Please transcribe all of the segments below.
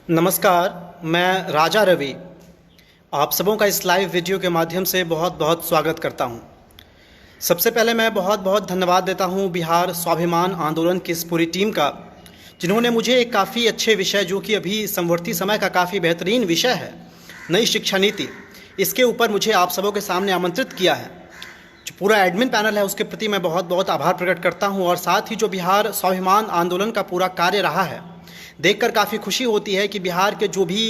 नमस्कार, मैं राजा रवि आप सबों का इस लाइव वीडियो के माध्यम से बहुत बहुत स्वागत करता हूं। सबसे पहले मैं बहुत बहुत धन्यवाद देता हूं बिहार स्वाभिमान आंदोलन की इस पूरी टीम का, जिन्होंने मुझे एक काफ़ी अच्छे विषय, जो कि अभी समवर्ती समय का काफ़ी बेहतरीन विषय है, नई शिक्षा नीति, इसके ऊपर मुझे आप सबों के सामने आमंत्रित किया है। जो पूरा एडमिन पैनल है उसके प्रति मैं बहुत बहुत आभार प्रकट करता हूँ, और साथ ही जो बिहार स्वाभिमान आंदोलन का पूरा कार्य रहा है, देखकर काफ़ी खुशी होती है कि बिहार के जो भी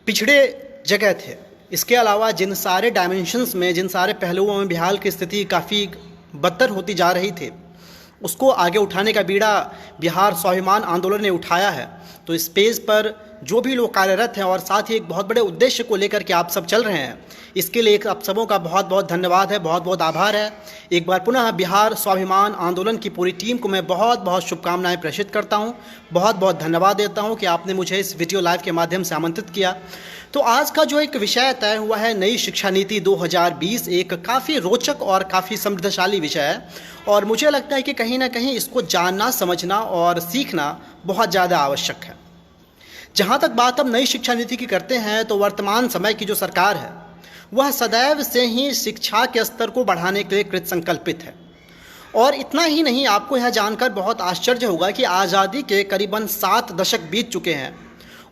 पिछड़े जगह थे, इसके अलावा जिन सारे डायमेंशंस में, जिन सारे पहलुओं में बिहार की स्थिति काफ़ी बदतर होती जा रही थी, उसको आगे उठाने का बीड़ा बिहार स्वाभिमान आंदोलन ने उठाया है। तो इस पेज पर जो भी लोग कार्यरत हैं और साथ ही एक बहुत बड़े उद्देश्य को लेकर के आप सब चल रहे हैं, इसके लिए आप सबों का बहुत बहुत धन्यवाद है, बहुत बहुत आभार है। एक बार पुनः बिहार स्वाभिमान आंदोलन की पूरी टीम को मैं बहुत बहुत शुभकामनाएं प्रेषित करता हूं, बहुत बहुत धन्यवाद देता हूं कि आपने मुझे इस वीडियो लाइव के माध्यम से आमंत्रित किया। तो आज का जो एक विषय तय हुआ है, नई शिक्षा नीति 2020, एक काफ़ी रोचक और काफ़ी समृद्धशाली विषय है, और मुझे लगता है कि कहीं ना कहीं इसको जानना, समझना और सीखना बहुत ज़्यादा आवश्यक है। जहाँ तक बात हम नई शिक्षा नीति की करते हैं, तो वर्तमान समय की जो सरकार है वह सदैव से ही शिक्षा के स्तर को बढ़ाने के लिए कृत संकल्पित है। और इतना ही नहीं, आपको यह जानकर बहुत आश्चर्य होगा कि आज़ादी के करीबन 7 दशक बीत चुके हैं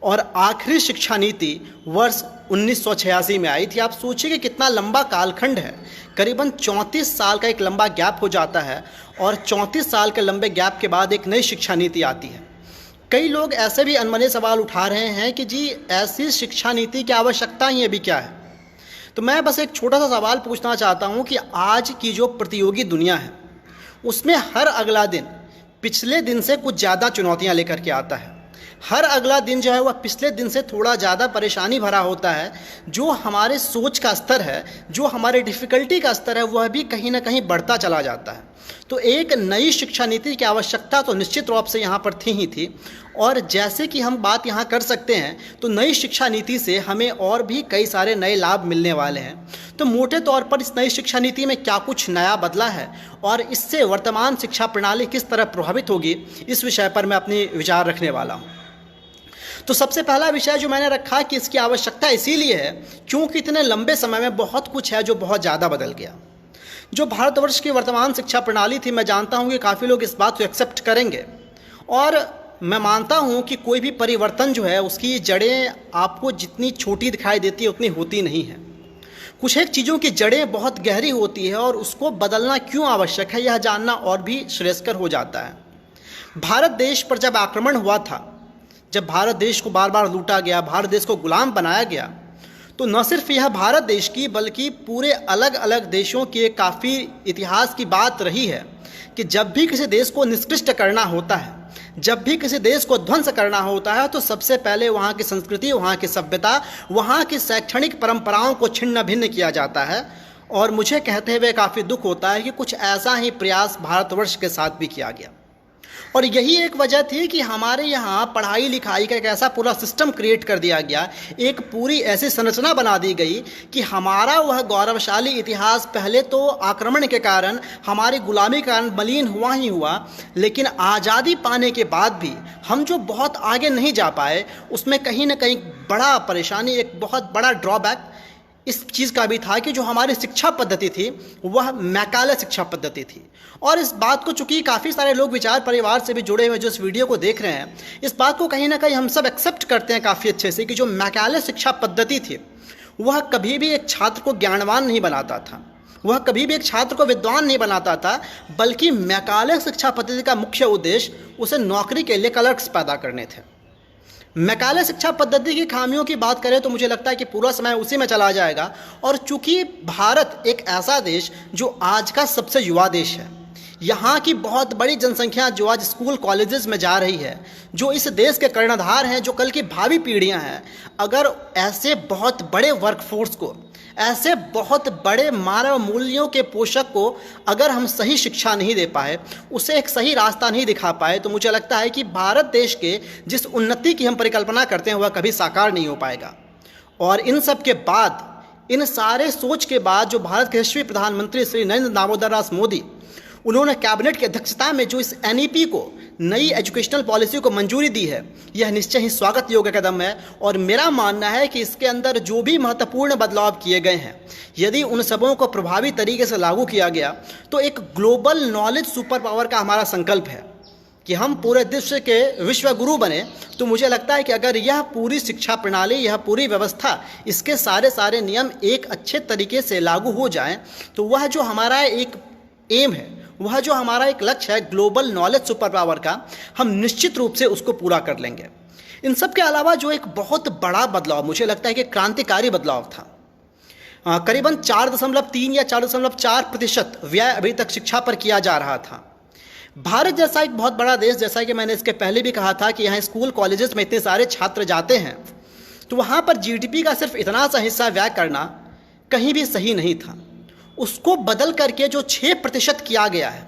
और आखिरी शिक्षा नीति वर्ष 1986 में आई थी। आप सोचिए कि कितना लंबा कालखंड है, करीबन 34 साल का एक लंबा गैप हो जाता है, और 34 साल के लंबे गैप के बाद एक नई शिक्षा नीति आती है। कई लोग ऐसे भी अनमने सवाल उठा रहे हैं कि जी, ऐसी शिक्षा नीति की आवश्यकता ही अभी क्या है। तो मैं बस एक छोटा सा सवाल पूछना चाहता हूं कि आज की जो प्रतियोगी दुनिया है, उसमें हर अगला दिन पिछले दिन से कुछ ज़्यादा चुनौतियां लेकर के आता है। हर अगला दिन जो है वह पिछले दिन से थोड़ा ज़्यादा परेशानी भरा होता है। जो हमारे सोच का स्तर है, जो हमारे डिफ़िकल्टी का स्तर है, वह भी कहीं ना कहीं बढ़ता चला जाता है। तो एक नई शिक्षा नीति की आवश्यकता तो निश्चित रूप से यहाँ पर थी ही थी। और जैसे कि हम बात यहाँ कर सकते हैं, तो नई शिक्षा नीति से हमें और भी कई सारे नए लाभ मिलने वाले हैं। तो मोटे तौर पर इस नई शिक्षा नीति में क्या कुछ नया बदला है और इससे वर्तमान शिक्षा प्रणाली किस तरह प्रभावित होगी, इस विषय पर मैं अपनी विचार रखने वाला हूँ। तो सबसे पहला विषय जो मैंने रखा कि इसकी आवश्यकता इसीलिए है क्योंकि इतने लंबे समय में बहुत कुछ है जो बहुत ज़्यादा बदल गया। जो भारतवर्ष की वर्तमान शिक्षा प्रणाली थी, मैं जानता हूँ कि काफ़ी लोग इस बात को एक्सेप्ट करेंगे, और मैं मानता हूँ कि कोई भी परिवर्तन जो है उसकी जड़ें आपको जितनी छोटी दिखाई देती है उतनी होती नहीं है। कुछ एक चीज़ों की जड़ें बहुत गहरी होती है, और उसको बदलना क्यों आवश्यक है यह जानना और भी श्रेयस्कर हो जाता है। भारत देश पर जब आक्रमण हुआ था, जब भारत देश को बार बार लूटा गया, भारत देश को गुलाम बनाया गया, तो न सिर्फ यह भारत देश की बल्कि पूरे अलग अलग देशों के काफ़ी इतिहास की बात रही है कि जब भी किसी देश को निष्कृष्ट करना होता है, जब भी किसी देश को ध्वंस करना होता है, तो सबसे पहले वहाँ की संस्कृति, वहाँ की सभ्यता, वहाँ की शैक्षणिक परंपराओं को छिन्न भिन्न किया जाता है। और मुझे कहते हुए काफ़ी दुख होता है कि कुछ ऐसा ही प्रयास भारतवर्ष के साथ भी किया गया। और यही एक वजह थी कि हमारे यहाँ पढ़ाई लिखाई का एक ऐसा पूरा सिस्टम क्रिएट कर दिया गया, एक पूरी ऐसी संरचना बना दी गई कि हमारा वह गौरवशाली इतिहास पहले तो आक्रमण के कारण, हमारी गुलामी के कारण मलिन हुआ ही हुआ, लेकिन आज़ादी पाने के बाद भी हम जो बहुत आगे नहीं जा पाए, उसमें कहीं ना कहीं बड़ा परेशानी, एक बहुत बड़ा ड्रॉबैक इस चीज़ का भी था कि जो हमारी शिक्षा पद्धति थी वह मैकाले शिक्षा पद्धति थी। और इस बात को, चूँकि काफ़ी सारे लोग विचार परिवार से भी जुड़े हुए जो इस वीडियो को देख रहे हैं, इस बात को कहीं ना कहीं हम सब एक्सेप्ट करते हैं काफ़ी अच्छे से कि जो मैकाले शिक्षा पद्धति थी वह कभी भी एक छात्र को ज्ञानवान नहीं बनाता था, वह कभी भी एक छात्र को विद्वान नहीं बनाता था, बल्कि मैकाले शिक्षा पद्धति का मुख्य उद्देश्य उसे नौकरी के लिए क्लर्क्स पैदा करने थे। मैकाले शिक्षा पद्धति की खामियों की बात करें तो मुझे लगता है कि पूरा समय उसी में चला जाएगा। और चूंकि भारत एक ऐसा देश जो आज का सबसे युवा देश है, यहाँ की बहुत बड़ी जनसंख्या जो आज स्कूल कॉलेजेस में जा रही है, जो इस देश के कर्णधार हैं, जो कल की भावी पीढ़ियाँ हैं, अगर ऐसे बहुत बड़े वर्कफोर्स को, ऐसे बहुत बड़े मानव मूल्यों के पोषक को अगर हम सही शिक्षा नहीं दे पाए, उसे एक सही रास्ता नहीं दिखा पाए, तो मुझे लगता है कि भारत देश के जिस उन्नति की हम परिकल्पना करते हैं वह कभी साकार नहीं हो पाएगा। और इन सब के बाद, इन सारे सोच के बाद, जो भारत के यशस्वी प्रधानमंत्री श्री नरेंद्र दामोदर दास मोदी, उन्होंने कैबिनेट की अध्यक्षता में जो इस एनईपी को, नई एजुकेशनल पॉलिसी को मंजूरी दी है, यह निश्चय ही स्वागत योग्य कदम है। और मेरा मानना है कि इसके अंदर जो भी महत्वपूर्ण बदलाव किए गए हैं, यदि उन सबों को प्रभावी तरीके से लागू किया गया तो एक ग्लोबल नॉलेज सुपर पावर का हमारा संकल्प है कि हम पूरे विश्व के विश्व गुरु बने। तो मुझे लगता है कि अगर यह पूरी शिक्षा प्रणाली, यह पूरी व्यवस्था, इसके सारे नियम एक अच्छे तरीके से लागू हो जाएं, तो वह जो हमारा एक एम है, वह जो हमारा एक लक्ष्य है ग्लोबल नॉलेज सुपर पावर का, हम निश्चित रूप से उसको पूरा कर लेंगे। इन सब के अलावा जो एक बहुत बड़ा बदलाव मुझे लगता है कि क्रांतिकारी बदलाव था, करीबन 4.3 या 4.4% व्यय अभी तक शिक्षा पर किया जा रहा था। भारत जैसा एक बहुत बड़ा देश, जैसा कि मैंने इसके पहले भी कहा था कि यहाँ स्कूल कॉलेजेस में इतने सारे छात्र जाते हैं, तो वहाँ पर जीडीपी का सिर्फ इतना सा हिस्सा व्यय करना कहीं भी सही नहीं था। उसको बदल करके जो 6% किया गया है,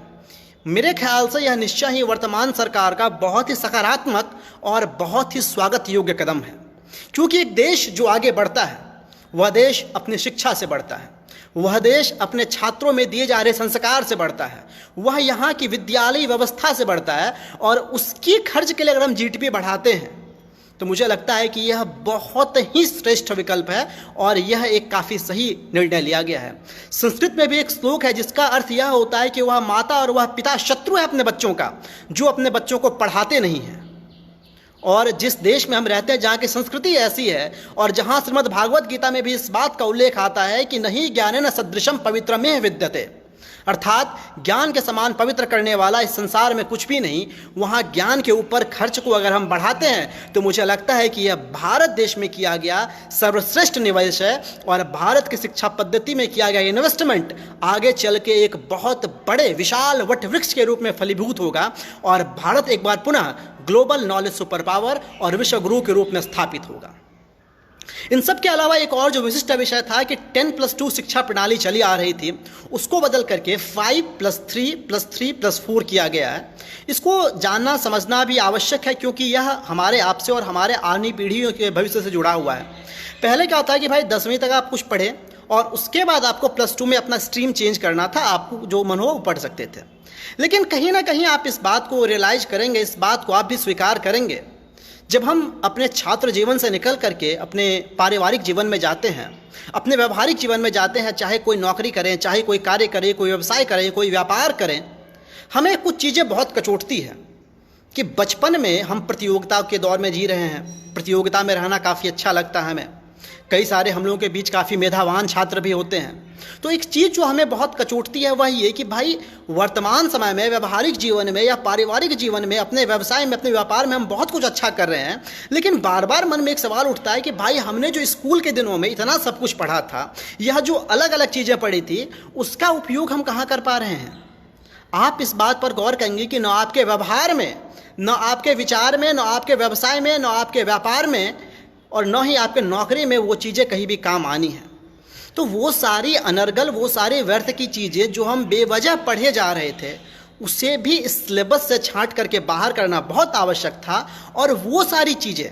मेरे ख्याल से यह निश्चय ही वर्तमान सरकार का बहुत ही सकारात्मक और बहुत ही स्वागत योग्य कदम है। क्योंकि एक देश जो आगे बढ़ता है, वह देश अपनी शिक्षा से बढ़ता है, वह देश अपने छात्रों में दिए जा रहे संस्कार से बढ़ता है, वह यहाँ की विद्यालय व्यवस्था से बढ़ता है। और उसकी खर्च के लिए अगर हम जीडीपी बढ़ाते हैं तो मुझे लगता है कि यह बहुत ही श्रेष्ठ विकल्प है और यह एक काफ़ी सही निर्णय लिया गया है। संस्कृत में भी एक श्लोक है जिसका अर्थ यह होता है कि वह माता और वह पिता शत्रु है अपने बच्चों का, जो अपने बच्चों को पढ़ाते नहीं हैं। और जिस देश में हम रहते हैं, जहाँ की संस्कृति ऐसी है और जहाँ श्रीमद् भागवत गीता में भी इस बात का उल्लेख आता है कि नहीं ज्ञानेन सदृशम पवित्रमेह विद्यते, अर्थात ज्ञान के समान पवित्र करने वाला इस संसार में कुछ भी नहीं, वहाँ ज्ञान के ऊपर खर्च को अगर हम बढ़ाते हैं तो मुझे लगता है कि यह भारत देश में किया गया सर्वश्रेष्ठ निवेश है। और भारत की शिक्षा पद्धति में किया गया इन्वेस्टमेंट आगे चल के एक बहुत बड़े विशाल वट वृक्ष के रूप में फलीभूत होगा और भारत एक बार पुनः ग्लोबल नॉलेज सुपर पावर और विश्व गुरु के रूप में स्थापित होगा। इन सब के अलावा एक और जो विशिष्ट विषय था कि 10+2 शिक्षा प्रणाली चली आ रही थी, उसको बदल करके 5+3+3+4 किया गया है। इसको जानना समझना भी आवश्यक है क्योंकि यह हमारे आपसे और हमारे आने पीढ़ियों के भविष्य से जुड़ा हुआ है। पहले क्या होता है कि भाई 10वीं तक आप कुछ पढ़े और उसके बाद आपको +2 में अपना स्ट्रीम चेंज करना था, आपको जो मन हो वो पढ़ सकते थे। लेकिन कहीं ना कहीं आप इस बात को रियलाइज करेंगे, इस बात को आप भी स्वीकार करेंगे, जब हम अपने छात्र जीवन से निकल करके अपने पारिवारिक जीवन में जाते हैं, अपने व्यवहारिक जीवन में जाते हैं, चाहे कोई नौकरी करें, चाहे कोई कार्य करें, कोई व्यवसाय करें, कोई व्यापार करें, हमें कुछ चीज़ें बहुत कचोटती है कि बचपन में हम प्रतियोगिता के दौर में जी रहे हैं, प्रतियोगिता में रहना काफ़ी अच्छा लगता है हमें, कई सारे हम लोगों के बीच काफ़ी मेधावान छात्र भी होते हैं। तो एक चीज़ जो हमें बहुत कचोटती है वह ये कि भाई वर्तमान समय में व्यवहारिक जीवन में या पारिवारिक जीवन में, अपने व्यवसाय में, अपने व्यापार में हम बहुत कुछ अच्छा कर रहे हैं, लेकिन बार बार मन में एक सवाल उठता है कि भाई हमने जो स्कूल के दिनों में इतना सब कुछ पढ़ा था, यह जो अलग अलग चीज़ें पढ़ी थी, उसका उपयोग हम कहाँ कर पा रहे हैं। आप इस बात पर गौर करेंगे कि न आपके व्यवहार में, न आपके विचार में, न आपके व्यवसाय में, न आपके व्यापार में और न ही आपके नौकरी में वो चीज़ें कहीं भी काम आनी हैं। तो वो सारी अनर्गल, वो सारी व्यर्थ की चीज़ें जो हम बेवजह पढ़े जा रहे थे, उसे भी इस सिलेबस से छांट करके बाहर करना बहुत आवश्यक था। और वो सारी चीज़ें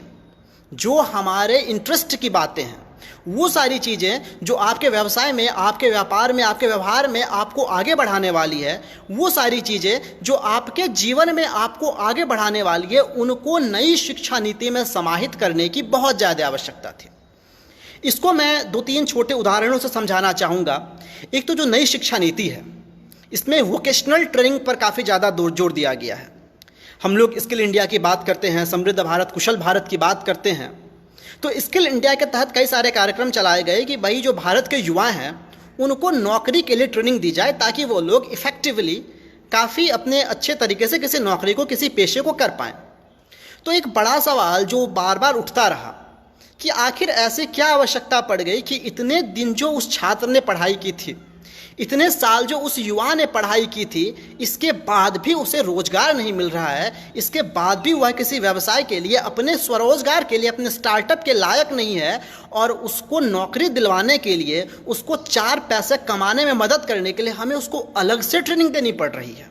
जो हमारे इंटरेस्ट की बातें हैं, वो सारी चीज़ें जो आपके व्यवसाय में, आपके व्यापार में, आपके व्यवहार में आपको आगे बढ़ाने वाली है, वो सारी चीज़ें जो आपके जीवन में आपको आगे बढ़ाने वाली है, उनको नई शिक्षा नीति में समाहित करने की बहुत ज़्यादा आवश्यकता थी। इसको मैं 2-3 छोटे उदाहरणों से समझाना चाहूँगा। एक तो जो नई शिक्षा नीति है, इसमें वोकेशनल ट्रेनिंग पर काफ़ी ज़्यादा जोर दिया गया है। हम लोग स्किल इंडिया की बात करते हैं, समृद्ध भारत, कुशल भारत की बात करते हैं, तो स्किल इंडिया के तहत कई सारे कार्यक्रम चलाए गए कि भाई जो भारत के युवा हैं उनको नौकरी के लिए ट्रेनिंग दी जाए ताकि वो लोग इफ़ेक्टिवली काफ़ी अपने अच्छे तरीके से किसी नौकरी को, किसी पेशे को कर पाएँ। तो एक बड़ा सवाल जो बार बार उठता रहा कि आखिर ऐसे क्या आवश्यकता पड़ गई कि इतने दिन जो उस छात्र ने पढ़ाई की थी, इतने साल जो उस युवा ने पढ़ाई की थी, इसके बाद भी उसे रोजगार नहीं मिल रहा है, इसके बाद भी वह किसी व्यवसाय के लिए, अपने स्वरोजगार के लिए, अपने स्टार्टअप के लायक नहीं है और उसको नौकरी दिलवाने के लिए, उसको 4 पैसे कमाने में मदद करने के लिए हमें उसको अलग से ट्रेनिंग देनी पड़ रही है।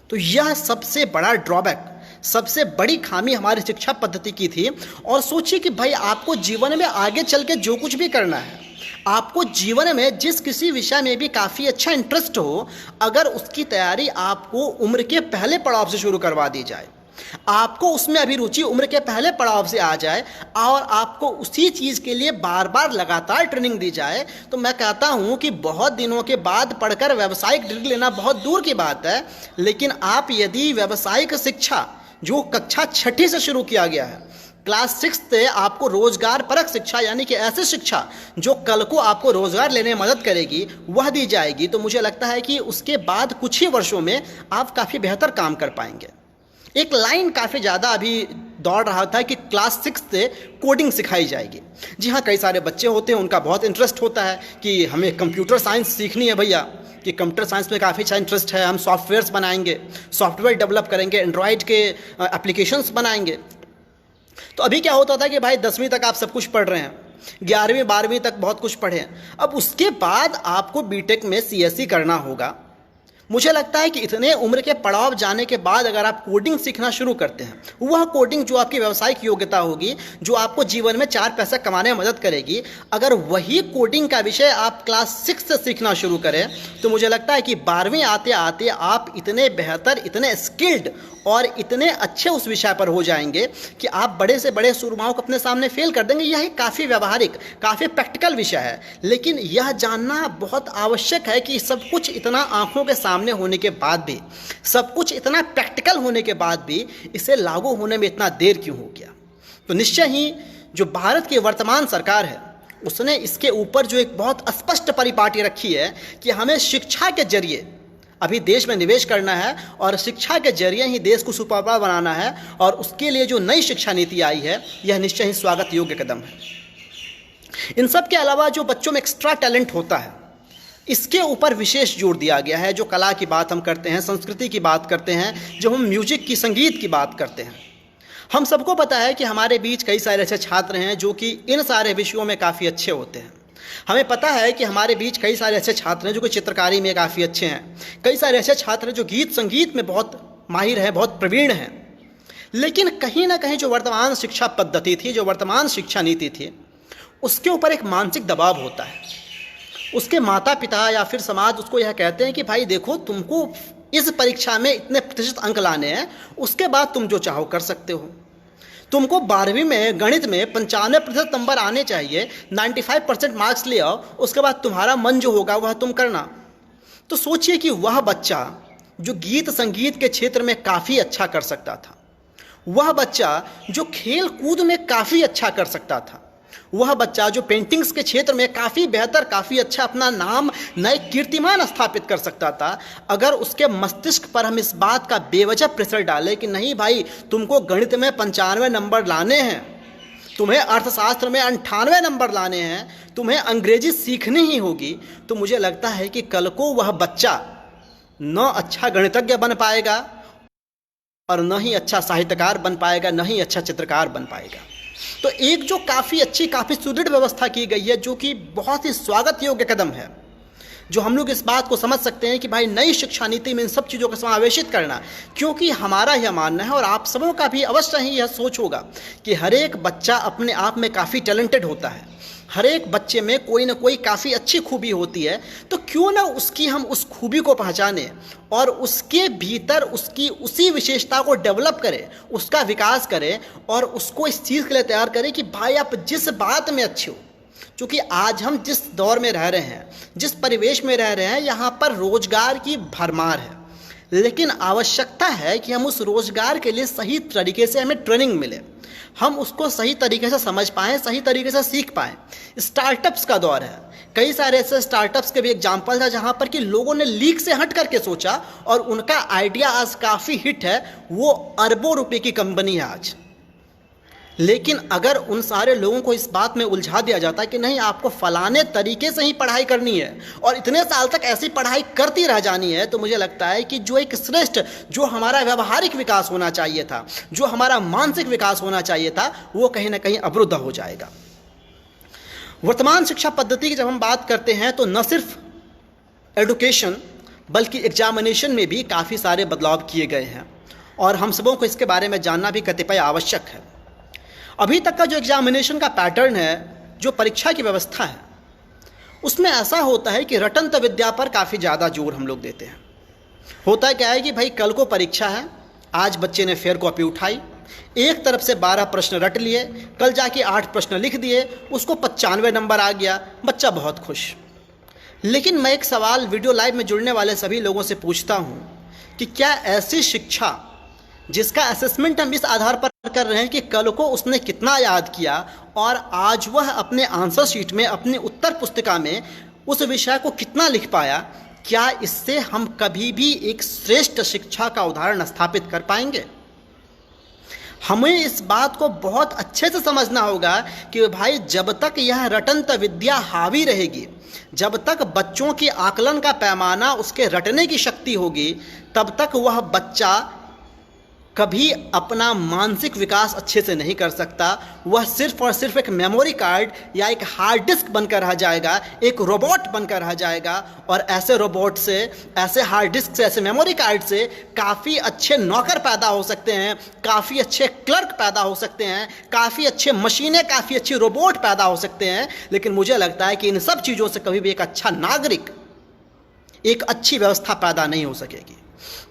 तो यह सबसे बड़ा ड्रॉबैक सबसे बड़ी खामी हमारी शिक्षा पद्धति की थी। और सोचिए कि भाई आपको जीवन में आगे चल के जो कुछ भी करना है, आपको जीवन में जिस किसी विषय में भी काफ़ी अच्छा इंटरेस्ट हो, अगर उसकी तैयारी आपको उम्र के पहले पड़ाव से शुरू करवा दी जाए, आपको उसमें अभिरुचि उम्र के पहले पड़ाव से आ जाए और आपको उसी चीज़ के लिए बार बार लगातार ट्रेनिंग दी जाए, तो मैं कहता हूं कि बहुत दिनों के बाद पढ़कर व्यावसायिक डिग्री लेना बहुत दूर की बात है। लेकिन आप यदि व्यावसायिक शिक्षा जो कक्षा 6ठी से शुरू किया गया है, क्लास 6 से आपको रोजगार परक शिक्षा यानी कि ऐसी शिक्षा जो कल को आपको रोजगार लेने में मदद करेगी, वह दी जाएगी, तो मुझे लगता है कि उसके बाद कुछ ही वर्षों में आप काफ़ी बेहतर काम कर पाएंगे। एक लाइन काफ़ी ज़्यादा अभी दौड़ रहा था कि क्लास 6 से कोडिंग सिखाई जाएगी। जी हाँ, कई सारे बच्चे होते हैं, उनका बहुत इंटरेस्ट होता है कि हमें कंप्यूटर साइंस सीखनी है भैया, कि कंप्यूटर साइंस में काफ़ी अच्छा इंटरेस्ट है, हम सॉफ्टवेयर्स बनाएंगे, सॉफ्टवेयर डेवलप करेंगे, एंड्रॉयड के एप्लीकेशंस बनाएंगे। तो अभी क्या होता था कि भाई 10वीं तक आप सब कुछ पढ़ रहे हैं, 11वीं 12वीं तक बहुत कुछ पढ़े हैं, अब उसके बाद आपको बीटेक में सीएससी करना होगा। मुझे लगता है कि इतने उम्र के पड़ाव जाने के बाद अगर आप कोडिंग सीखना शुरू करते हैं, वह कोडिंग जो आपकी व्यावसायिक योग्यता होगी, जो आपको जीवन में 4 पैसा कमाने में मदद करेगी, अगर वही कोडिंग का विषय आप क्लास 6 से सीखना शुरू करें, तो मुझे लगता है कि 12वीं आते आते आप इतने बेहतर, इतने स्किल्ड और इतने अच्छे उस विषय पर हो जाएंगे कि आप बड़े से बड़े सुरमाओं को अपने सामने फेल कर देंगे। यह काफ़ी व्यावहारिक, काफ़ी प्रैक्टिकल विषय है, लेकिन यह जानना बहुत आवश्यक है कि सब कुछ इतना आंखों के सामने होने के बाद भी, सब कुछ इतना प्रैक्टिकल होने के बाद भी इसे लागू होने में इतना देर क्यों हो गया। तो निश्चय ही जो भारत की वर्तमान सरकार है, उसने इसके ऊपर जो एक बहुत स्पष्ट परिपाटी रखी है कि हमें शिक्षा के जरिए अभी देश में निवेश करना है और शिक्षा के जरिए ही देश को सुपर पावर बनाना है, और उसके लिए जो नई शिक्षा नीति आई है, यह निश्चय ही स्वागत योग्य कदम है। इन सब के अलावा जो बच्चों में एक्स्ट्रा टैलेंट होता है, इसके ऊपर विशेष जोर दिया गया है। जो कला की बात हम करते हैं, संस्कृति की बात करते हैं, जो हम म्यूजिक की, संगीत की बात करते हैं, हम सबको पता है कि हमारे बीच कई सारे ऐसे छात्र हैं जो कि इन सारे विषयों में काफ़ी अच्छे होते हैं। हमें पता है कि हमारे बीच कई सारे ऐसे छात्र हैं जो कि चित्रकारी में काफ़ी अच्छे हैं, कई सारे ऐसे छात्र हैं जो गीत संगीत में बहुत माहिर हैं, बहुत प्रवीण हैं। लेकिन कहीं ना कहीं जो वर्तमान शिक्षा पद्धति थी, जो वर्तमान शिक्षा नीति थी, उसके ऊपर एक मानसिक दबाव होता है। उसके माता पिता या फिर समाज उसको यह कहते हैं कि भाई देखो, तुमको इस परीक्षा में इतने प्रतिशत अंक लाने हैं, उसके बाद तुम जो चाहो कर सकते हो। तुमको 12वीं में गणित में 95% नंबर आने चाहिए, 95% मार्क्स ले आओ, उसके बाद तुम्हारा मन जो होगा वह तुम करना। तो सोचिए कि वह बच्चा जो गीत संगीत के क्षेत्र में काफ़ी अच्छा कर सकता था, वह बच्चा जो खेल कूद में काफ़ी अच्छा कर सकता था, वह बच्चा जो पेंटिंग्स के क्षेत्र में काफ़ी बेहतर, काफ़ी अच्छा अपना नाम, नए कीर्तिमान स्थापित कर सकता था, अगर उसके मस्तिष्क पर हम इस बात का बेवजह प्रेशर डालें कि नहीं भाई, तुमको गणित में 95 नंबर लाने हैं, तुम्हें अर्थशास्त्र में 98 नंबर लाने हैं, तुम्हें अंग्रेजी सीखनी ही होगी, तो मुझे लगता है कि कल को वह बच्चा न अच्छा गणितज्ञ बन पाएगा और न ही अच्छा साहित्यकार बन पाएगा, न ही अच्छा चित्रकार बन पाएगा। तो एक जो काफ़ी अच्छी, काफ़ी सुदृढ़ व्यवस्था की गई है, जो कि बहुत ही स्वागत योग्य कदम है, जो हम लोग इस बात को समझ सकते हैं कि भाई नई शिक्षा नीति में इन सब चीज़ों को समावेशित करना, क्योंकि हमारा यह मानना है और आप सबों का भी अवश्य ही यह सोच होगा कि हर एक बच्चा अपने आप में काफ़ी टैलेंटेड होता है, हर एक बच्चे में कोई ना कोई काफ़ी अच्छी खूबी होती है, तो क्यों ना उसकी हम उस खूबी को पहचानें और उसके भीतर उसकी उसी विशेषता को डेवलप करें, उसका विकास करें और उसको इस चीज़ के लिए तैयार करें कि भाई आप जिस बात में अच्छे हो। क्योंकि आज हम जिस दौर में रह रहे हैं, जिस परिवेश में रह रहे हैं, यहाँ पर रोजगार की भरमार है, लेकिन आवश्यकता है कि हम उस रोजगार के लिए सही तरीके से हमें ट्रेनिंग मिले, हम उसको सही तरीके से समझ पाएँ, सही तरीके से सीख पाएँ। स्टार्टअप्स का दौर है, कई सारे ऐसे स्टार्टअप्स के भी एग्जाम्पल है जहाँ पर कि लोगों ने लीक से हट करके सोचा और उनका आइडिया आज काफ़ी हिट है, वो अरबों रुपए की कंपनी है आज। लेकिन अगर उन सारे लोगों को इस बात में उलझा दिया जाता है कि नहीं, आपको फलाने तरीके से ही पढ़ाई करनी है और इतने साल तक ऐसी पढ़ाई करती रह जानी है, तो मुझे लगता है कि जो एक श्रेष्ठ, जो हमारा व्यवहारिक विकास होना चाहिए था, जो हमारा मानसिक विकास होना चाहिए था, वो कहीं ना कहीं अवरुद्ध हो जाएगा। वर्तमान शिक्षा पद्धति की जब हम बात करते हैं तो न सिर्फ एडुकेशन बल्कि एग्जामिनेशन में भी काफ़ी सारे बदलाव किए गए हैं। और हम सबों को इसके बारे में जानना भी कतिपय आवश्यक है। अभी तक का जो एग्जामिनेशन का पैटर्न है, जो परीक्षा की व्यवस्था है, उसमें ऐसा होता है कि रटंत विद्या पर काफ़ी ज़्यादा जोर हम लोग देते हैं। होता है क्या है कि भाई कल को परीक्षा है, आज बच्चे ने फेयर कॉपी उठाई, एक तरफ से 12 प्रश्न रट लिए, कल जाके 8 प्रश्न लिख दिए, उसको 95 नंबर आ गया, बच्चा बहुत खुश। लेकिन मैं एक सवाल वीडियो लाइव में जुड़ने वाले सभी लोगों से पूछता हूँ कि क्या ऐसी शिक्षा जिसका असेसमेंट हम इस आधार पर कर रहे हैं कि कल को उसने कितना याद किया और आज वह अपने आंसर शीट में, अपनी उत्तर पुस्तिका में उस विषय को कितना लिख पाया, क्या इससे हम कभी भी एक श्रेष्ठ शिक्षा का उदाहरण स्थापित कर पाएंगे? हमें इस बात को बहुत अच्छे से समझना होगा कि भाई जब तक यह रटंत विद्या हावी रहेगी, जब तक बच्चों की आकलन का पैमाना उसके रटने की शक्ति होगी, तब तक वह बच्चा कभी अपना मानसिक विकास अच्छे से नहीं कर सकता। वह सिर्फ और सिर्फ एक मेमोरी कार्ड या एक हार्ड डिस्क बनकर रह जाएगा, एक रोबोट बनकर रह जाएगा। और ऐसे रोबोट से, ऐसे हार्ड डिस्क से, ऐसे मेमोरी कार्ड से काफ़ी अच्छे नौकर पैदा हो सकते हैं, काफ़ी अच्छे क्लर्क पैदा हो सकते हैं, काफ़ी अच्छे मशीनें, काफ़ी अच्छे रोबोट पैदा हो सकते हैं। लेकिन मुझे लगता है कि इन सब चीज़ों से कभी भी एक अच्छा नागरिक, एक अच्छी व्यवस्था पैदा नहीं हो सकेगी।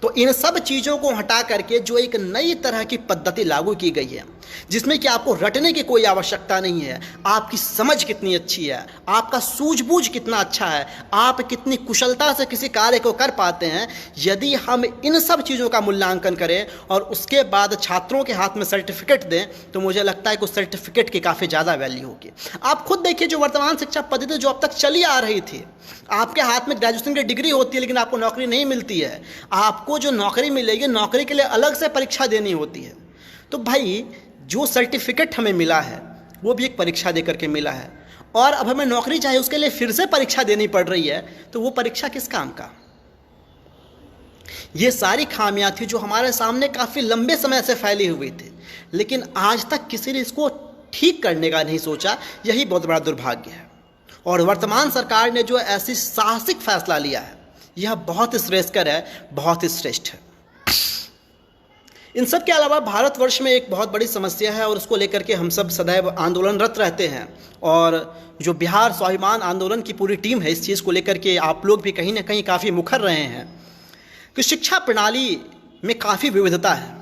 तो इन सब चीज़ों को हटा करके जो एक नई तरह की पद्धति लागू की गई है, जिसमें कि आपको रटने की कोई आवश्यकता नहीं है, आपकी समझ कितनी अच्छी है, आपका सूझबूझ कितना अच्छा है, आप कितनी कुशलता से किसी कार्य को कर पाते हैं, यदि हम इन सब चीज़ों का मूल्यांकन करें और उसके बाद छात्रों के हाथ में सर्टिफिकेट दें, तो मुझे लगता है कि उस सर्टिफिकेट की काफ़ी ज़्यादा वैल्यू होगी। आप खुद देखिए, जो वर्तमान शिक्षा पद्धति जो अब तक चली आ रही थी, आपके हाथ में ग्रेजुएशन की डिग्री होती है लेकिन आपको नौकरी नहीं मिलती है। आपको जो नौकरी मिलेगी, नौकरी के लिए अलग से परीक्षा देनी होती है। तो भाई जो सर्टिफिकेट हमें मिला है वो भी एक परीक्षा देकर के मिला है, और अब हमें नौकरी चाहिए, उसके लिए फिर से परीक्षा देनी पड़ रही है। तो वो परीक्षा किस काम का? ये सारी खामियां थी जो हमारे सामने काफ़ी लंबे समय से फैली हुई थी, लेकिन आज तक किसी ने इसको ठीक करने का नहीं सोचा। यही बहुत बड़ा दुर्भाग्य है। और वर्तमान सरकार ने जो ऐसी साहसिक फैसला लिया है, यह बहुत ही श्रेयस्कर है, बहुत ही श्रेष्ठ है। इन सब के अलावा भारतवर्ष में एक बहुत बड़ी समस्या है और उसको लेकर के हम सब सदैव आंदोलनरत रहते हैं। और जो बिहार स्वाभिमान आंदोलन की पूरी टीम है, इस चीज़ को लेकर के आप लोग भी कहीं ना कहीं काफ़ी मुखर रहे हैं कि शिक्षा प्रणाली में काफ़ी विविधता है।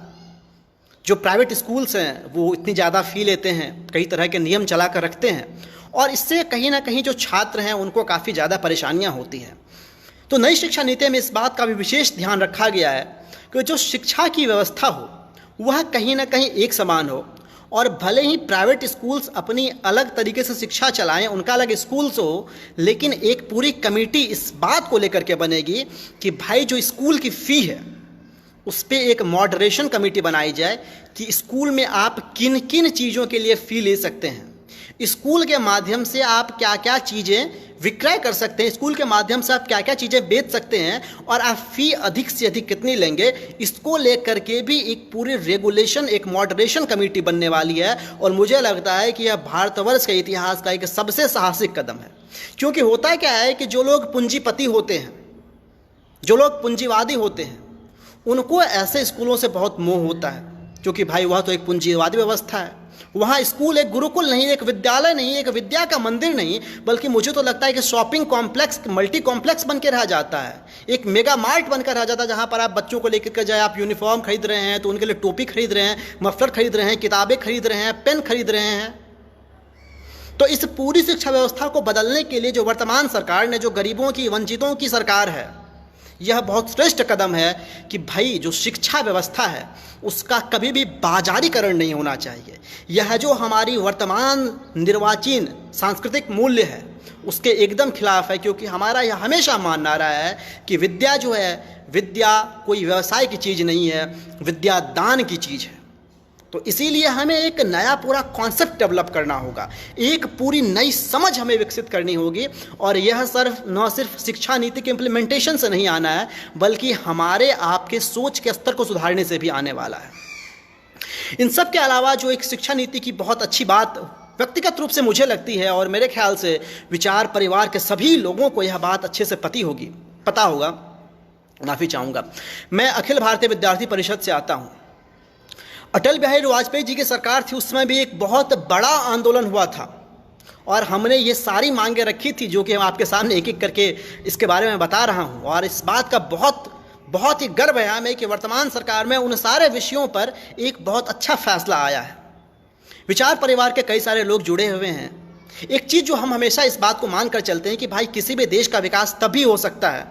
जो प्राइवेट स्कूल्स हैं वो इतनी ज़्यादा फ़ी लेते हैं, कई तरह के नियम चला कर रखते हैं, और इससे कहीं ना कहीं जो छात्र हैं उनको काफ़ी ज़्यादा परेशानियां होती हैं। तो नई शिक्षा नीति में इस बात का भी विशेष ध्यान रखा गया है कि जो शिक्षा की व्यवस्था हो वह कहीं ना कहीं एक समान हो, और भले ही प्राइवेट स्कूल्स अपनी अलग तरीके से शिक्षा चलाएं, उनका अलग स्कूल्स हो, लेकिन एक पूरी कमेटी इस बात को लेकर के बनेगी कि भाई जो स्कूल की फ़ी है उस पर एक मॉडरेशन कमेटी बनाई जाए कि स्कूल में आप किन किन चीज़ों के लिए फ़ी ले सकते हैं, स्कूल के माध्यम से आप क्या क्या चीज़ें विक्रय कर सकते हैं, स्कूल के माध्यम से आप क्या क्या चीज़ें बेच सकते हैं, और आप फ़ी अधिक से अधिक कितनी लेंगे, इसको लेकर के भी एक पूरी रेगुलेशन, एक मॉडरेशन कमेटी बनने वाली है। और मुझे लगता है कि यह भारतवर्ष के इतिहास का एक सबसे साहसिक कदम है। क्योंकि होता क्या है कि जो लोग पूंजीपति होते हैं, जो लोग पूंजीवादी होते हैं, उनको ऐसे स्कूलों से बहुत मोह होता है, क्योंकि भाई वह तो एक पूंजीवादी व्यवस्था है। वहाँ स्कूल एक गुरुकुल नहीं, एक विद्यालय नहीं, एक विद्या का मंदिर नहीं, बल्कि मुझे तो लगता है कि शॉपिंग कॉम्प्लेक्स, मल्टी कॉम्प्लेक्स बन के रह जाता है, एक मेगा मार्ट बनकर रह जाता है, जहाँ पर आप बच्चों को लेकर के जाए, आप यूनिफॉर्म खरीद रहे हैं तो उनके लिए टोपी खरीद रहे हैं, मफलर खरीद रहे हैं, किताबें खरीद रहे हैं, पेन खरीद रहे हैं। तो इस पूरी शिक्षा व्यवस्था को बदलने के लिए जो वर्तमान सरकार ने, जो गरीबों की, वंचितों की सरकार है, यह बहुत श्रेष्ठ कदम है कि भाई जो शिक्षा व्यवस्था है उसका कभी भी बाजारीकरण नहीं होना चाहिए। यह जो हमारी वर्तमान निर्वाचीन सांस्कृतिक मूल्य है उसके एकदम खिलाफ है, क्योंकि हमारा यह हमेशा मानना रहा है कि विद्या जो है, विद्या कोई व्यवसाय की चीज़ नहीं है, विद्या दान की चीज़ है। तो इसीलिए हमें एक नया पूरा कॉन्सेप्ट डेवलप करना होगा, एक पूरी नई समझ हमें विकसित करनी होगी। और यह न सिर्फ शिक्षा नीति के इम्प्लीमेंटेशन से नहीं आना है, बल्कि हमारे आपके सोच के स्तर को सुधारने से भी आने वाला है। इन सब के अलावा जो एक शिक्षा नीति की बहुत अच्छी बात व्यक्तिगत रूप से मुझे लगती है, और मेरे ख्याल से विचार परिवार के सभी लोगों को यह बात अच्छे से पता होगा, माफ़ी चाहूँगा। मैं अखिल भारतीय विद्यार्थी परिषद से आता हूँ। अटल बिहारी वाजपेयी जी की सरकार थी, उस समय भी एक बहुत बड़ा आंदोलन हुआ था और हमने ये सारी मांगें रखी थी जो कि हम आपके सामने एक एक करके इसके बारे में बता रहा हूँ। और इस बात का बहुत ही गर्व है हमें कि वर्तमान सरकार में उन सारे विषयों पर एक बहुत अच्छा फैसला आया है। विचार परिवार के कई सारे लोग जुड़े हुए हैं। एक चीज़ जो हम हमेशा इस बात को मानकर चलते हैं कि भाई किसी भी देश का विकास तभी हो सकता है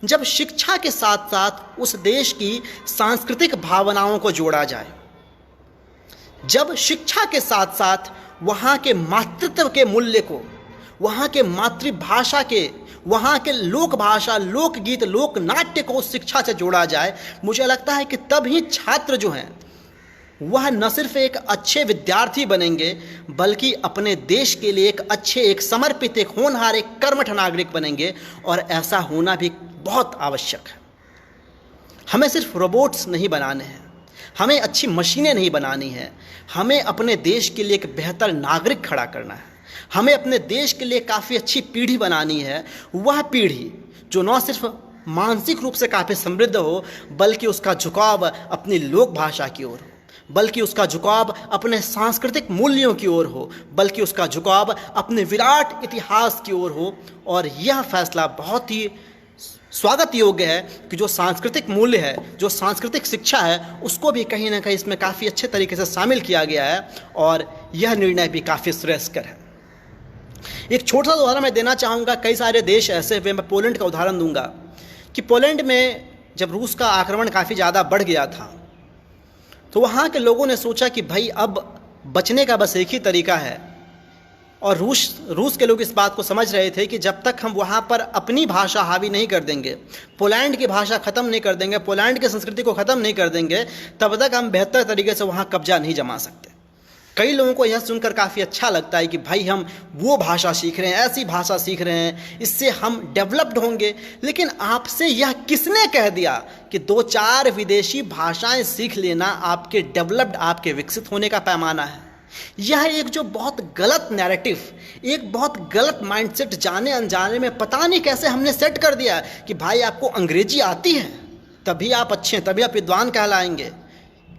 जब शिक्षा के साथ साथ उस देश की सांस्कृतिक भावनाओं को जोड़ा जाए, जब शिक्षा के साथ साथ वहाँ के मातृत्व के मूल्य को, वहाँ के मातृभाषा के, वहाँ के लोक भाषा, लोकगीत, लोक नाट्य को उस शिक्षा से जोड़ा जाए, मुझे लगता है कि तभी छात्र जो हैं वह न सिर्फ एक अच्छे विद्यार्थी बनेंगे बल्कि अपने देश के लिए एक अच्छे, एक समर्पित, एक होनहार, एक कर्मठ नागरिक बनेंगे। और ऐसा होना भी बहुत आवश्यक है। हमें सिर्फ रोबोट्स नहीं बनाने हैं, हमें अच्छी मशीनें नहीं बनानी है, हमें अपने देश के लिए एक बेहतर नागरिक खड़ा करना है। हमें अपने देश के लिए काफ़ी अच्छी पीढ़ी बनानी है, वह पीढ़ी जो न सिर्फ मानसिक रूप से काफ़ी समृद्ध हो बल्कि उसका झुकाव अपनी लोक भाषा की ओर हो, बल्कि उसका झुकाव अपने सांस्कृतिक मूल्यों की ओर हो, बल्कि उसका झुकाव अपने विराट इतिहास की ओर हो। और यह फैसला बहुत ही स्वागत योग्य है कि जो सांस्कृतिक मूल्य है, जो सांस्कृतिक शिक्षा है, उसको भी कहीं ना कहीं इसमें काफ़ी अच्छे तरीके से शामिल किया गया है और यह निर्णय भी काफ़ी श्रेयस्कर है। एक छोटा सा उदाहरण मैं देना चाहूँगा। कई सारे देश ऐसे हुए, मैं पोलैंड का उदाहरण दूंगा कि पोलैंड में जब रूस का आक्रमण काफ़ी ज़्यादा बढ़ गया था तो वहाँ के लोगों ने सोचा कि भाई अब बचने का बस एक ही तरीका है। और रूस के लोग इस बात को समझ रहे थे कि जब तक हम वहाँ पर अपनी भाषा हावी नहीं कर देंगे, पोलैंड की भाषा ख़त्म नहीं कर देंगे, पोलैंड की संस्कृति को ख़त्म नहीं कर देंगे, तब तक हम बेहतर तरीके से वहाँ कब्जा नहीं जमा सकते। कई लोगों को यह सुनकर काफ़ी अच्छा लगता है कि भाई हम वो भाषा सीख रहे हैं, ऐसी भाषा सीख रहे हैं, इससे हम डेवलप्ड होंगे। लेकिन आपसे यह किसने कह दिया कि 2-4 विदेशी भाषाएं सीख लेना आपके डेवलप्ड, आपके विकसित होने का पैमाना है? यह एक जो बहुत गलत नैरेटिव, एक बहुत गलत माइंडसेट जाने अनजाने में पता नहीं कैसे हमने सेट कर दिया कि भाई आपको अंग्रेजी आती है तभी आप अच्छे हैं, तभी आप विद्वान कहलाएंगे।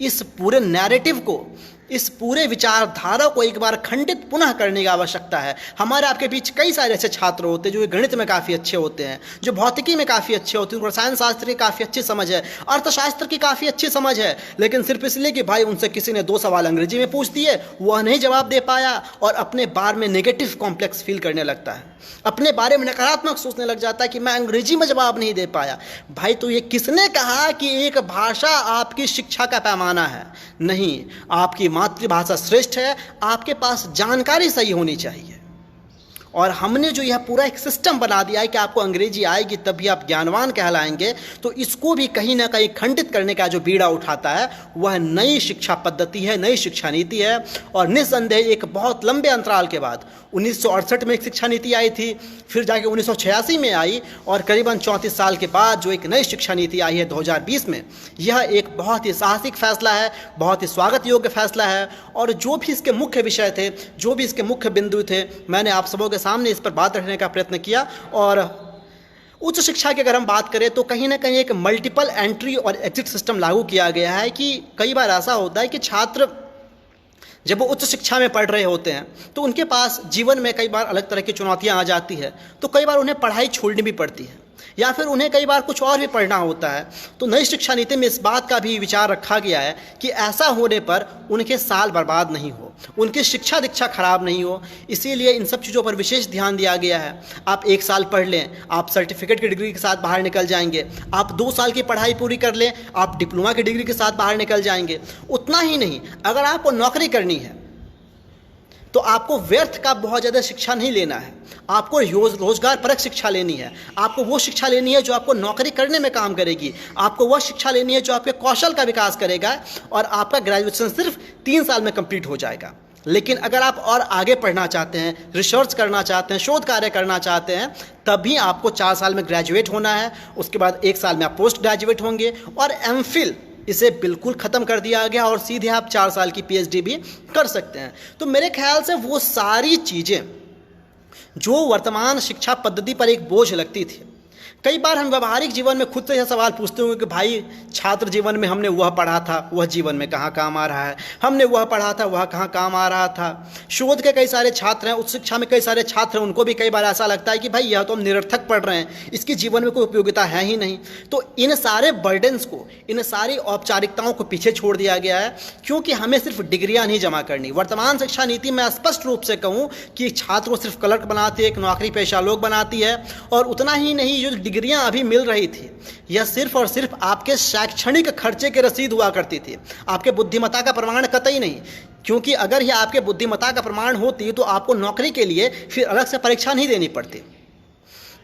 इस पूरे नैरेटिव को, इस पूरे विचारधारा को एक बार खंडित पुनः करने की आवश्यकता है। हमारे आपके बीच कई सारे ऐसे छात्र होते हैं जो गणित में काफ़ी अच्छे होते हैं, जो भौतिकी में काफ़ी अच्छे होते हैं, उनको रसायन शास्त्र की काफ़ी अच्छी समझ है, अर्थशास्त्र की काफ़ी अच्छी समझ है, लेकिन सिर्फ इसलिए कि भाई उनसे किसी ने 2 सवाल अंग्रेजी में पूछ दिए, वह नहीं जवाब दे पाया और अपने बारे में नेगेटिव कॉम्प्लेक्स फील करने लगता है, अपने बारे में नकारात्मक सोचने लग जाता है कि मैं अंग्रेजी में जवाब नहीं दे पाया। भाई तो ये किसने कहा कि एक भाषा आपकी शिक्षा का पैमाना है? नहीं, आपकी मातृभाषा श्रेष्ठ है, आपके पास जानकारी सही होनी चाहिए। और हमने जो यह पूरा एक सिस्टम बना दिया है कि आपको अंग्रेजी आएगी तभी आप ज्ञानवान कहलाएंगे, तो इसको भी कहीं ना कहीं खंडित करने का जो बीड़ा उठाता है वह नई शिक्षा पद्धति है, नई शिक्षा नीति है। और निस्संदेह एक बहुत लंबे अंतराल के बाद 1968 में एक शिक्षा नीति आई थी, फिर जाके 1986 में आई और करीबन 34 साल के बाद जो एक नई शिक्षा नीति आई है 2020 में, यह एक बहुत ही साहसिक फैसला है, बहुत ही स्वागत योग्य फैसला है। और जो भी इसके मुख्य विषय थे, जो भी इसके मुख्य बिंदु थे, मैंने आप सबों के सामने इस पर बात रखने का प्रयत्न किया। और उच्च शिक्षा की अगर हम बात करें तो कहीं ना कहीं एक मल्टीपल एंट्री और एग्जिट सिस्टम लागू किया गया है कि कई बार ऐसा होता है कि छात्र जब वो उच्च शिक्षा में पढ़ रहे होते हैं तो उनके पास जीवन में कई बार अलग तरह की चुनौतियां आ जाती है, तो कई बार उन्हें पढ़ाई छोड़नी भी पड़ती है या फिर उन्हें कई बार कुछ और भी पढ़ना होता है। तो नई शिक्षा नीति में इस बात का भी विचार रखा गया है कि ऐसा होने पर उनके साल बर्बाद नहीं हो, उनकी शिक्षा दीक्षा खराब नहीं हो, इसीलिए इन सब चीज़ों पर विशेष ध्यान दिया गया है। आप 1 साल पढ़ लें, आप सर्टिफिकेट की डिग्री के साथ बाहर निकल जाएंगे, आप 2 साल की पढ़ाई पूरी कर लें, आप डिप्लोमा की डिग्री के साथ बाहर निकल जाएंगे। उतना ही नहीं, अगर आपको नौकरी करनी है तो आपको व्यर्थ का बहुत ज़्यादा शिक्षा नहीं लेना है, आपको रोजगार परक शिक्षा लेनी है। आपको वो शिक्षा लेनी है जो आपको नौकरी करने में काम करेगी, आपको वह शिक्षा लेनी है जो आपके कौशल का विकास करेगा और आपका ग्रेजुएशन सिर्फ 3 साल में कंप्लीट हो जाएगा। लेकिन अगर आप और आगे पढ़ना चाहते हैं, रिसर्च करना चाहते हैं, शोध कार्य करना चाहते हैं, तभी आपको 4 साल में ग्रेजुएट होना है। उसके बाद 1 साल में आप पोस्ट ग्रेजुएट होंगे और एमफिल इसे बिल्कुल ख़त्म कर दिया गया और सीधे आप 4 साल की पीएचडी भी कर सकते हैं। तो मेरे ख्याल से वो सारी चीज़ें जो वर्तमान शिक्षा पद्धति पर एक बोझ लगती थी, कई बार हम व्यवहारिक जीवन में खुद से यह सवाल पूछते होंगे कि भाई छात्र जीवन में हमने वह पढ़ा था वह जीवन में कहाँ काम आ रहा है, हमने वह पढ़ा था वह कहाँ काम आ रहा था। शोध के कई सारे छात्र हैं, उच्च शिक्षा में कई सारे छात्र हैं, उनको भी कई बार ऐसा लगता है कि भाई यह तो हम निरर्थक पढ़ रहे हैं, इसकी जीवन में कोई उपयोगिता है ही नहीं। तो इन सारे बर्डन्स को, इन सारी औपचारिकताओं को पीछे छोड़ दिया गया है, क्योंकि हमें सिर्फ डिग्रियाँ नहीं जमा करनी। वर्तमान शिक्षा नीति में स्पष्ट रूप से कहूँ कि छात्र को सिर्फ क्लर्क बनाती है, एक नौकरी पेशा लोग बनाती है। और उतना ही नहीं, जो डिग्रियां अभी मिल रही थी यह सिर्फ और सिर्फ आपके शैक्षणिक खर्चे की रसीद हुआ करती थी, आपके बुद्धिमत्ता का प्रमाण कतई नहीं। क्योंकि अगर यह आपके बुद्धिमत्ता का प्रमाण होती तो आपको नौकरी के लिए फिर अलग से परीक्षा नहीं देनी पड़ती।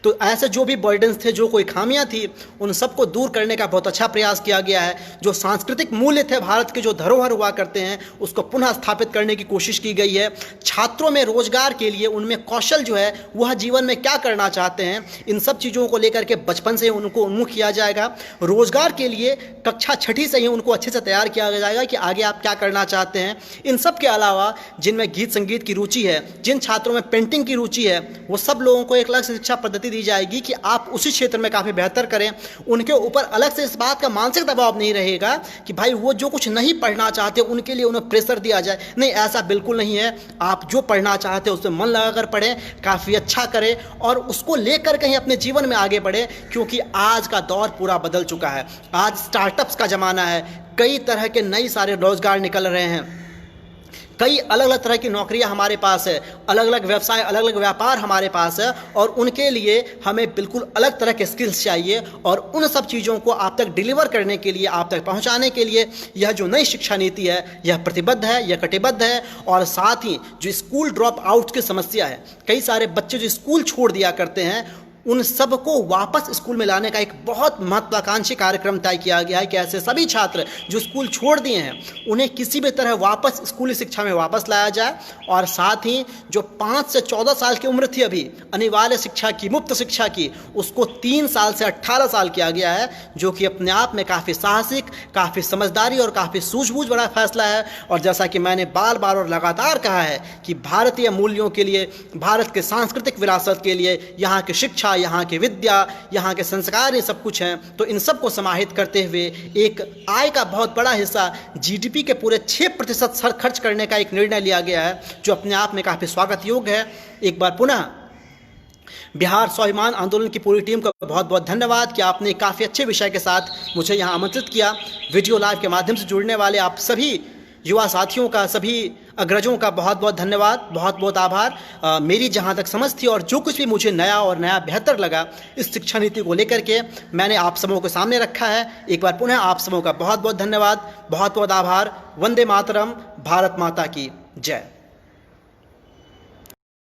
तो ऐसे जो भी बर्डन्स थे, जो कोई खामियां थी, उन सबको दूर करने का बहुत अच्छा प्रयास किया गया है। जो सांस्कृतिक मूल्य थे भारत के, जो धरोहर हुआ करते हैं, उसको पुनः स्थापित करने की कोशिश की गई है। छात्रों में रोजगार के लिए उनमें कौशल जो है वह जीवन में क्या करना चाहते हैं, इन सब चीज़ों को लेकर के बचपन से उनको उन्मुख किया जाएगा। रोजगार के लिए कक्षा 6ठी से ही उनको अच्छे से तैयार किया जाएगा कि आगे आप क्या करना चाहते हैं। इन सब के अलावा जिनमें गीत संगीत की रुचि है, जिन छात्रों में पेंटिंग की रुचि है, वो सब लोगों को एक अलग से शिक्षा पद्धति दी जाएगी कि आप उसी क्षेत्र में काफ़ी बेहतर करें। उनके ऊपर अलग से इस बात का मानसिक दबाव नहीं रहेगा कि भाई वो जो कुछ नहीं पढ़ना चाहते उनके लिए उन्हें प्रेशर दिया जाए। नहीं, ऐसा बिल्कुल नहीं है। आप जो पढ़ना चाहते हैं उसमें मन लगाकर पढ़ें, काफ़ी अच्छा करें और उसको लेकर कहीं अपने जीवन में आगे बढ़े। क्योंकि आज का दौर पूरा बदल चुका है। आज स्टार्टअप्स का ज़माना है, कई तरह के नई सारे रोजगार निकल रहे हैं, कई अलग अलग तरह की नौकरियां हमारे पास है, अलग अलग व्यवसाय, अलग अलग व्यापार हमारे पास है। और उनके लिए हमें बिल्कुल अलग तरह के स्किल्स चाहिए। और उन सब चीज़ों को आप तक डिलीवर करने के लिए, आप तक पहुंचाने के लिए यह जो नई शिक्षा नीति है यह प्रतिबद्ध है, यह कटिबद्ध है। और साथ ही जो स्कूल ड्रॉप आउट की समस्या है, कई सारे बच्चे जो स्कूल छोड़ दिया करते हैं, उन सबको वापस स्कूल में लाने का एक बहुत महत्वाकांक्षी कार्यक्रम तय किया गया है कि ऐसे सभी छात्र जो स्कूल छोड़ दिए हैं उन्हें किसी भी तरह वापस स्कूली शिक्षा में वापस लाया जाए। और साथ ही जो 5 से 14 साल की उम्र थी अभी अनिवार्य शिक्षा की, मुफ्त शिक्षा की, उसको 3 साल से 18 साल किया गया है, जो कि अपने आप में काफ़ी साहसिक, काफ़ी समझदारी और काफ़ी सूझबूझ बड़ा फैसला है। और जैसा कि मैंने बार बार और लगातार कहा है कि भारतीय मूल्यों के लिए, भारत के सांस्कृतिक विरासत के लिए यहाँ की शिक्षा, यहाँ की विद्या, यहाँ के संस्कार, ये सब कुछ हैं। तो इन सब को समाहित करते हुए एक आय का बहुत बड़ा हिस्सा, जीडीपी के पूरे 6% खर्च करने का एक निर्णय लिया गया है, जो अपने आप में काफ़ी स्वागत योग्य है। एक बार पुनः बिहार स्वाभिमान आंदोलन की पूरी टीम को बहुत बहुत धन्यवाद कि आपने काफ़ी अच्छे विषय के साथ मुझे यहाँ आमंत्रित किया। वीडियो लाइव के माध्यम से जुड़ने वाले आप सभी युवा साथियों का, सभी अग्रजों का बहुत बहुत धन्यवाद, बहुत बहुत आभार। मेरी जहाँ तक समझ थी और जो कुछ भी मुझे नया और नया बेहतर लगा इस शिक्षा नीति को लेकर के मैंने आप सबों के सामने रखा है। एक बार पुनः आप सबों का बहुत बहुत धन्यवाद, बहुत बहुत आभार। वंदे मातरम। भारत माता की जय।